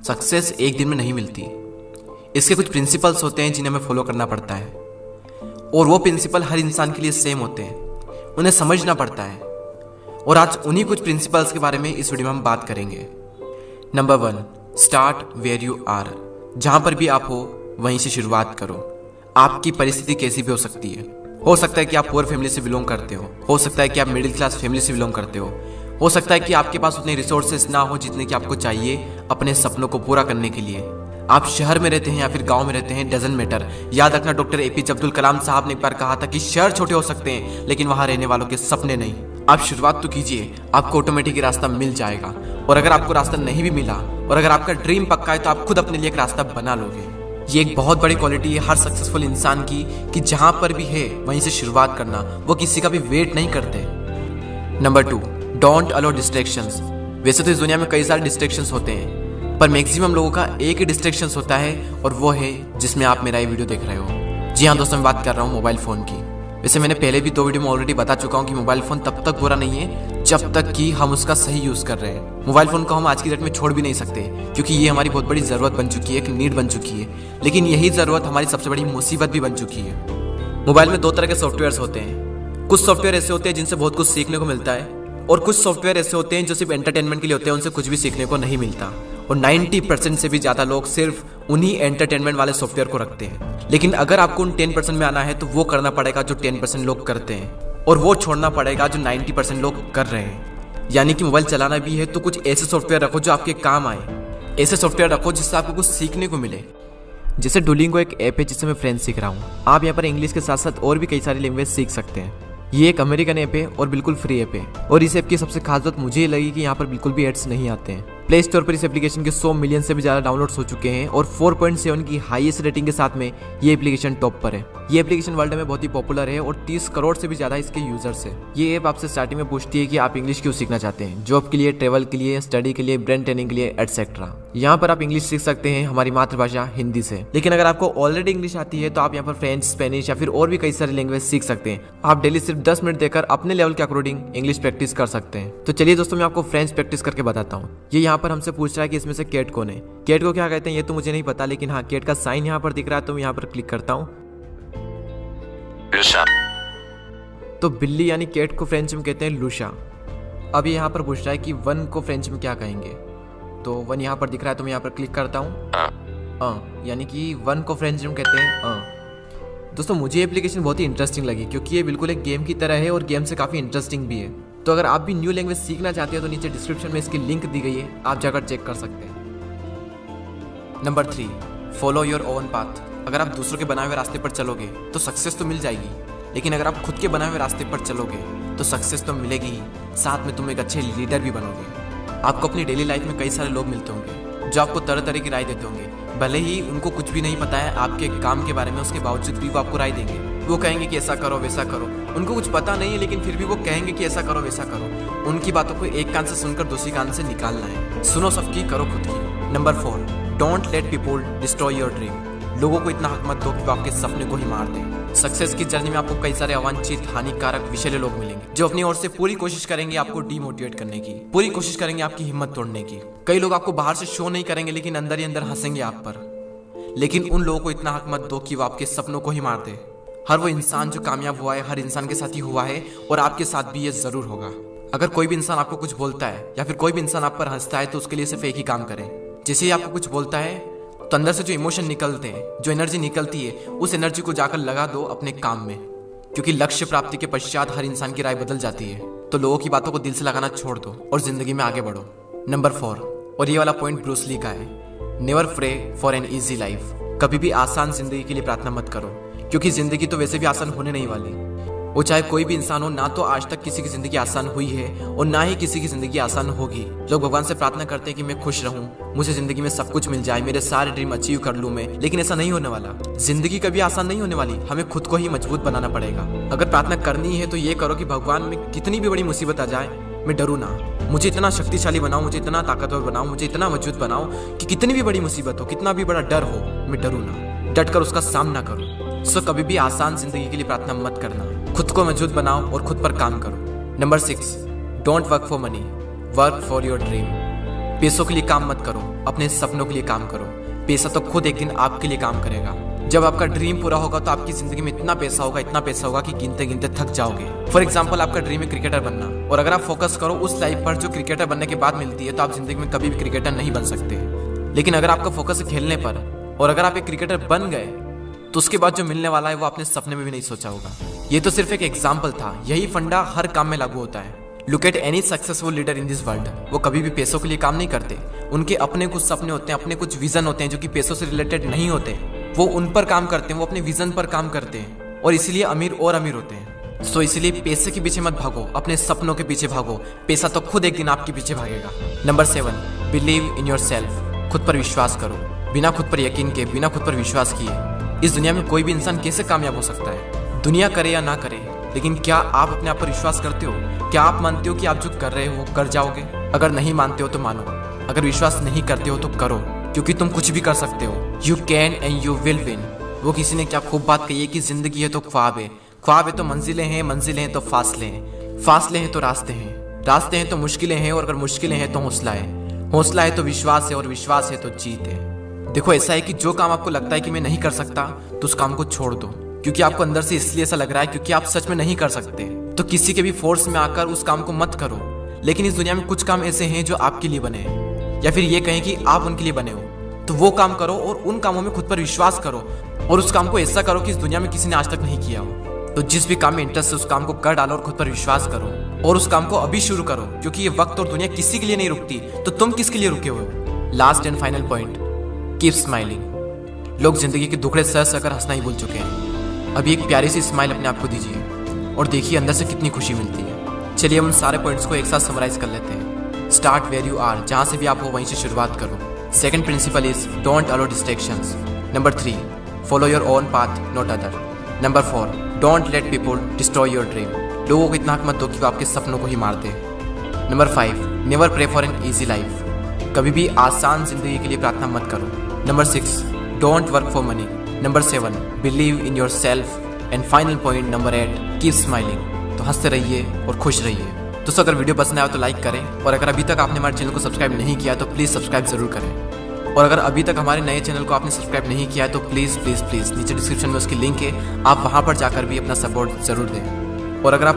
Success एक दिन में नहीं मिलती। इसके कुछ प्रिंसिपल्स होते हैं जिन्हें हमें फॉलो करना पड़ता है, और वो प्रिंसिपल हर इंसान के लिए सेम होते हैं, उन्हें समझना पड़ता है। और आज उन्हीं कुछ प्रिंसिपल्स के बारे में इस वीडियो में हम बात करेंगे। Number 1, start where you are. जहां पर भी आप हो वहीं से शुरुआत करो। आपकी परिस्थिति कैसी भी हो सकती है। हो सकता है कि आप पुअर फैमिली से बिलोंग करते हो सकता है कि आप मिडिल क्लास फैमिली से बिलोंग करते हो सकता है कि आपके पास उतने रिसोर्सेस ना हो जितने कि आपको चाहिए अपने सपनों को पूरा करने के लिए। आप शहर में रहते हैं या फिर गांव में रहते हैं, डजंट मैटर। याद रखना, डॉक्टर APJ अब्दुल कलाम साहब ने एक बार कहा था कि शहर छोटे हो सकते हैं लेकिन वहां रहने वालों के सपने नहीं। आप शुरुआत तो कीजिए, आपको ऑटोमेटिक रास्ता मिल जाएगा। और अगर आपको रास्ता नहीं भी मिला और अगर आपका ड्रीम पक्का है तो आप खुद अपने लिए एक रास्ता बना लोगे। ये एक बहुत बड़ी क्वालिटी है हर सक्सेसफुल इंसान की कि जहां पर भी है वहीं से शुरुआत करना। वो किसी का भी वेट नहीं करते। Number 2, don't allow distractions. वैसे तो इस दुनिया में कई सारे डिस्ट्रैक्शंस होते हैं, पर मैक्सिमम लोगों का एक ही डिस्ट्रैक्शंस होता है, और वो है जिसमें आप मेरा ये वीडियो देख रहे हो। जी हाँ दोस्तों, मैं बात कर रहा हूँ मोबाइल फ़ोन की। वैसे मैंने पहले भी 2 वीडियो में ऑलरेडी बता चुका हूँ कि मोबाइल फ़ोन तब तक बुरा नहीं है जब तक कि हम उसका सही यूज़ कर रहे हैं। मोबाइल फ़ोन को हम आज की डेट में छोड़ भी नहीं सकते, क्योंकि ये हमारी बहुत बड़ी ज़रूरत बन चुकी है, एक नीड बन चुकी है। लेकिन यही ज़रूरत हमारी सबसे बड़ी मुसीबत भी बन चुकी है। मोबाइल में 2 तरह के सॉफ्टवेयर्स होते हैं। कुछ सॉफ्टवेयर ऐसे होते हैं जिनसे बहुत कुछ सीखने को मिलता है, और कुछ सॉफ्टवेयर ऐसे होते हैं जो सिर्फ एंटरटेनमेंट के लिए होते हैं, उनसे कुछ भी सीखने को नहीं मिलता। और 90% से भी ज़्यादा लोग सिर्फ उन्हीं एंटरटेनमेंट वाले सॉफ्टवेयर को रखते हैं। लेकिन अगर आपको उन 10% में आना है तो वो करना पड़ेगा जो 10% लोग करते हैं, और वो छोड़ना पड़ेगा जो 90% लोग कर रहे हैं। यानी कि मोबाइल चलाना भी है तो कुछ ऐसे सॉफ्टवेयर रखो जो आपके काम आए। ऐसे सॉफ्टवेयर रखो जिससे आपको कुछ सीखने को मिले। जैसे डुओलिंगो एक ऐप है जिससे मैं फ्रेंच सीख रहा हूँ। आप यहाँ पर इंग्लिश के साथ साथ और भी कई सारी लैंग्वेज सीख सकते हैं। ये एक अमेरिकन ऐप है और बिल्कुल फ्री ऐप है। और इस ऐप की सबसे खास बात मुझे ये लगी कि यहाँ पर बिल्कुल भी एड्स नहीं आते हैं। प्ले स्टोर पर इस एप्लीकेशन के 100 मिलियन से भी ज़्यादा डाउनलोड्स हो चुके हैं, और 4.7 की हाईएस्ट रेटिंग के साथ में ये एप्लीकेशन टॉप पर है। ये एप्लीकेशन वर्ल्ड में बहुत ही पॉपुलर है और 30 करोड़ से भी ज़्यादा इसके यूजर्स है। ये ऐप आपसे स्टार्टिंग में पूछती है कि आप इंग्लिश क्यों सीखना चाहते हैं, जॉब के लिए, ट्रेवल के लिए, स्टडी के लिए, ब्रेन ट्रेनिंग के लिए, एटसेट्रा। यहाँ पर आप इंग्लिश सीख सकते हैं हमारी मातृभाषा हिंदी से। लेकिन अगर आपको ऑलरेडी इंग्लिश आती है तो आप यहाँ पर फ्रेंच, स्पेनिश या फिर और भी कई सारी लैंग्वेज सीख सकते हैं। आप डेली सिर्फ 10 मिनट देकर अपने लेवल के अकॉर्डिंग इंग्लिश प्रैक्टिस कर सकते हैं। तो चलिए दोस्तों, मैं आपको फ्रेंच प्रैक्टिस करके बताता हूँ। ये यहाँ पर हमसे पूछ रहा है कि इसमें से कैट कौन है। कैट को क्या कहते हैं ये तो मुझे नहीं पता, लेकिन हाँ, कैट का साइन यहाँ पर दिख रहा है तो मैं यहाँ पर क्लिक करता हूँ। तो बिल्ली यानी कैट को फ्रेंच में कहते हैं लूशा। अब ये यहाँ पर पूछ रहा है कि वन को फ्रेंच में क्या कहेंगे, तो वन यहाँ पर दिख रहा है तो मैं यहाँ पर क्लिक करता हूँ। यानी कि वन को फ्रेंच में कहते हैं। दोस्तों, मुझे एप्लीकेशन बहुत ही इंटरेस्टिंग लगी क्योंकि ये बिल्कुल एक गेम की तरह है और गेम से काफ़ी इंटरेस्टिंग भी है। तो अगर आप भी न्यू लैंग्वेज सीखना चाहते हो तो नीचे डिस्क्रिप्शन में इसकी लिंक दी गई है, आप जाकर चेक कर सकते हैं। Number 3, follow your own path. अगर आप दूसरों के बनाए हुए रास्ते पर चलोगे तो सक्सेस तो मिल जाएगी, लेकिन अगर आप खुद के बनाए हुए रास्ते पर चलोगे तो सक्सेस तो मिलेगी ही, साथ में तुम एक अच्छे लीडर भी बनोगे। आपको अपनी डेली लाइफ में कई सारे लोग मिलते होंगे जो आपको तरह तरह की राय देते होंगे। भले ही उनको कुछ भी नहीं पता है आपके काम के बारे में, उसके बावजूद भी वो आपको राय देंगे। वो कहेंगे कि ऐसा करो वैसा करो। उनको कुछ पता नहीं है लेकिन फिर भी वो कहेंगे कि ऐसा करो वैसा करो। उनकी बातों को एक कान से सुनकर दूसरी कान से निकालना है। सुनो सबकी, करो खुद की। Number 4, don't let people destroy your dream. लोगों को इतना हक मत दो कि वो आपके सपने को ही मार दें। सक्सेस की जर्नी में आपको कई सारे अवांछित, हानिकारक, विषैले लोग मिलेंगे जो अपनी ओर से पूरी कोशिश करेंगे आपको डीमोटिवेट करने की, पूरी कोशिश करेंगे आपकी हिम्मत तोड़ने की। कई लोग आपको बाहर से शो नहीं करेंगे लेकिन अंदर ही अंदर हंसेंगे आप पर। लेकिन उन लोगों को इतना हक मत दो कि वो आपके सपनों को ही मार दे। हर वो इंसान जो कामयाब हुआ है हर इंसान के साथ ही हुआ है, और आपके साथ भी ये जरूर होगा। अगर कोई भी इंसान आपको कुछ बोलता है या फिर कोई भी इंसान आप पर हंसता है तो उसके लिए सिर्फ एक ही काम करें। जैसे ही आपको कुछ बोलता है तो अंदर से जो इमोशन निकलते हैं, जो एनर्जी निकलती है, उस एनर्जी को जाकर लगा दो अपने काम में, क्योंकि लक्ष्य प्राप्ति के पश्चात हर इंसान की राय बदल जाती है। तो लोगों की बातों को दिल से लगाना छोड़ दो और जिंदगी में आगे बढ़ो। नंबर 4, और ये वाला पॉइंट ब्रूस ली का है, never pray for an easy life. कभी भी आसान जिंदगी के लिए प्रार्थना मत करो, क्योंकि जिंदगी तो वैसे भी आसान होने नहीं वाली। वो चाहे कोई भी इंसान हो, ना तो आज तक किसी की जिंदगी आसान हुई है और ना ही किसी की जिंदगी आसान होगी। लोग भगवान से प्रार्थना करते हैं कि मैं खुश रहूं, मुझे जिंदगी में सब कुछ मिल जाए, मेरे सारे ड्रीम अचीव कर लूं मैं, लेकिन ऐसा नहीं होने वाला। जिंदगी कभी आसान नहीं होने वाली, हमें खुद को ही मजबूत बनाना पड़ेगा। अगर प्रार्थना करनी है तो ये करो कि भगवान में कितनी भी बड़ी मुसीबत आ जाए मैं डरूं ना, मुझे इतना शक्तिशाली बनाओ, मुझे इतना ताकतवर बनाओ, मुझे इतना मजबूत बनाओ कि कितनी भी बड़ी मुसीबत हो, कितना भी बड़ा डर हो, मैं डरूं ना, डट कर उसका सामना करूं। सो कभी भी आसान जिंदगी के लिए प्रार्थना मत करना, खुद को मजबूत बनाओ और खुद पर काम करो। Number 6, don't work for money, work for your dream. पैसों के लिए काम मत करो, अपने सपनों के लिए काम करो। पैसा तो खुद एक दिन आपके लिए काम करेगा। जब आपका ड्रीम पूरा होगा तो आपकी जिंदगी में इतना पैसा होगा कि गिनते गिनते थक जाओगे। फॉर एग्जाम्पल, आपका ड्रीम है क्रिकेटर बनना, और अगर आप फोकस करो उस लाइफ पर जो क्रिकेटर बनने के बाद मिलती है, तो आप जिंदगी में कभी भी क्रिकेटर नहीं बन सकते। लेकिन अगर आपका फोकस है खेलने पर, और अगर आप एक क्रिकेटर बन गए, तो उसके बाद जो मिलने वाला है वो आपने सपने में भी नहीं सोचा होगा। ये तो सिर्फ एक एग्जाम्पल था, यही फंडा हर काम में लागू होता है। Look at any successful leader in this world, वो कभी भी पैसों के लिए काम नहीं करते। उनके अपने कुछ सपने होते हैं, अपने कुछ विजन होते हैं जो कि पैसों से रिलेटेड नहीं होते। वो उन पर काम करते हैं, वो अपने विजन पर काम करते हैं, और इसीलिए अमीर और अमीर होते हैं। सो इसलिए पैसे के पीछे मत भागो, अपने सपनों के पीछे भागो। पैसा तो खुद एक दिन आपके पीछे भागेगा। Number 7, believe in your self. खुद पर विश्वास करो। बिना खुद पर यकीन के, बिना खुद पर विश्वास किए इस दुनिया में कोई भी इंसान कैसे कामयाब हो सकता है? दुनिया करे या ना करे, लेकिन क्या आप अपने आप पर विश्वास करते हो? क्या आप मानते हो कि आप जो कर रहे हो वो कर जाओगे? अगर नहीं मानते हो तो मानो, अगर विश्वास नहीं करते हो तो करो, क्योंकि तुम कुछ भी कर सकते हो। You can and you will win. वो किसी ने क्या खूब बात कही है कि जिंदगी है तो ख्वाब है, ख्वाब है तो मंजिलें हैं, मंजिलें हैं तो फासले हैं, फासले हैं तो रास्ते हैं, रास्ते हैं तो मुश्किलें हैं, और अगर मुश्किलें हैं तो हौसला है, हौसला है तो विश्वास है, और विश्वास है तो जीत है। देखो, ऐसा है कि जो काम आपको लगता है कि मैं नहीं कर सकता, तो उस काम को छोड़ दो, क्योंकि आपको अंदर से इसलिए ऐसा लग रहा है क्योंकि आप सच में नहीं कर सकते। तो किसी के भी फोर्स में आकर उस काम को मत करो। लेकिन इस दुनिया में कुछ काम ऐसे हैं जो आपके लिए बने हैं, या फिर ये कहें कि आप उनके लिए बने हो, तो वो काम करो और उन कामों में खुद पर विश्वास करो, और उस काम को ऐसा करो कि इस दुनिया में किसी ने आज तक नहीं किया हो। तो जिस भी काम में इंटरेस्ट है उस काम को कर डालो और खुद पर विश्वास करो, और उस काम को अभी शुरू करो, क्योंकि ये वक्त और दुनिया किसी के लिए नहीं रुकती, तो तुम किसके लिए रुके हुए हो? Last and final point, keep smiling. लोग जिंदगी के दुखड़े सह सहकर हंसना ही भूल चुके हैं। अभी एक प्यारी सी स्माइल अपने आप को दीजिए और देखिए अंदर से कितनी खुशी मिलती है। चलिए हम सारे पॉइंट्स को एक साथ समराइज कर लेते हैं। स्टार्ट वेयर यू आर, जहां से भी आप हो वहीं से शुरुआत करो। Second principle is don't allow distractions. Number 3, follow your own path not other. Number 4, don't let people destroy your dream. लोगों को इतना हक मत दो कि वो आपके सपनों को ही मार दे। Number 5, never pray for an easy life. कभी भी आसान जिंदगी के लिए प्रार्थना मत करो। Number 6, don't work for money. Number 7, believe in yourself. And final point number 8, keep smiling. तो हंसते रहिए और खुश रहिए। दोस्तों, अगर वीडियो पसंद आया तो लाइक करें, और अगर अभी तक आपने हमारे चैनल को सब्सक्राइब नहीं किया तो प्लीज़ सब्सक्राइब जरूर करें। और अगर अभी तक हमारे नए चैनल को आपने सब्सक्राइब नहीं किया है तो प्लीज़ नीचे डिस्क्रिप्शन में उसकी लिंक है, आप वहाँ पर जाकर भी अपना सपोर्ट जरूर दें। और अगर आप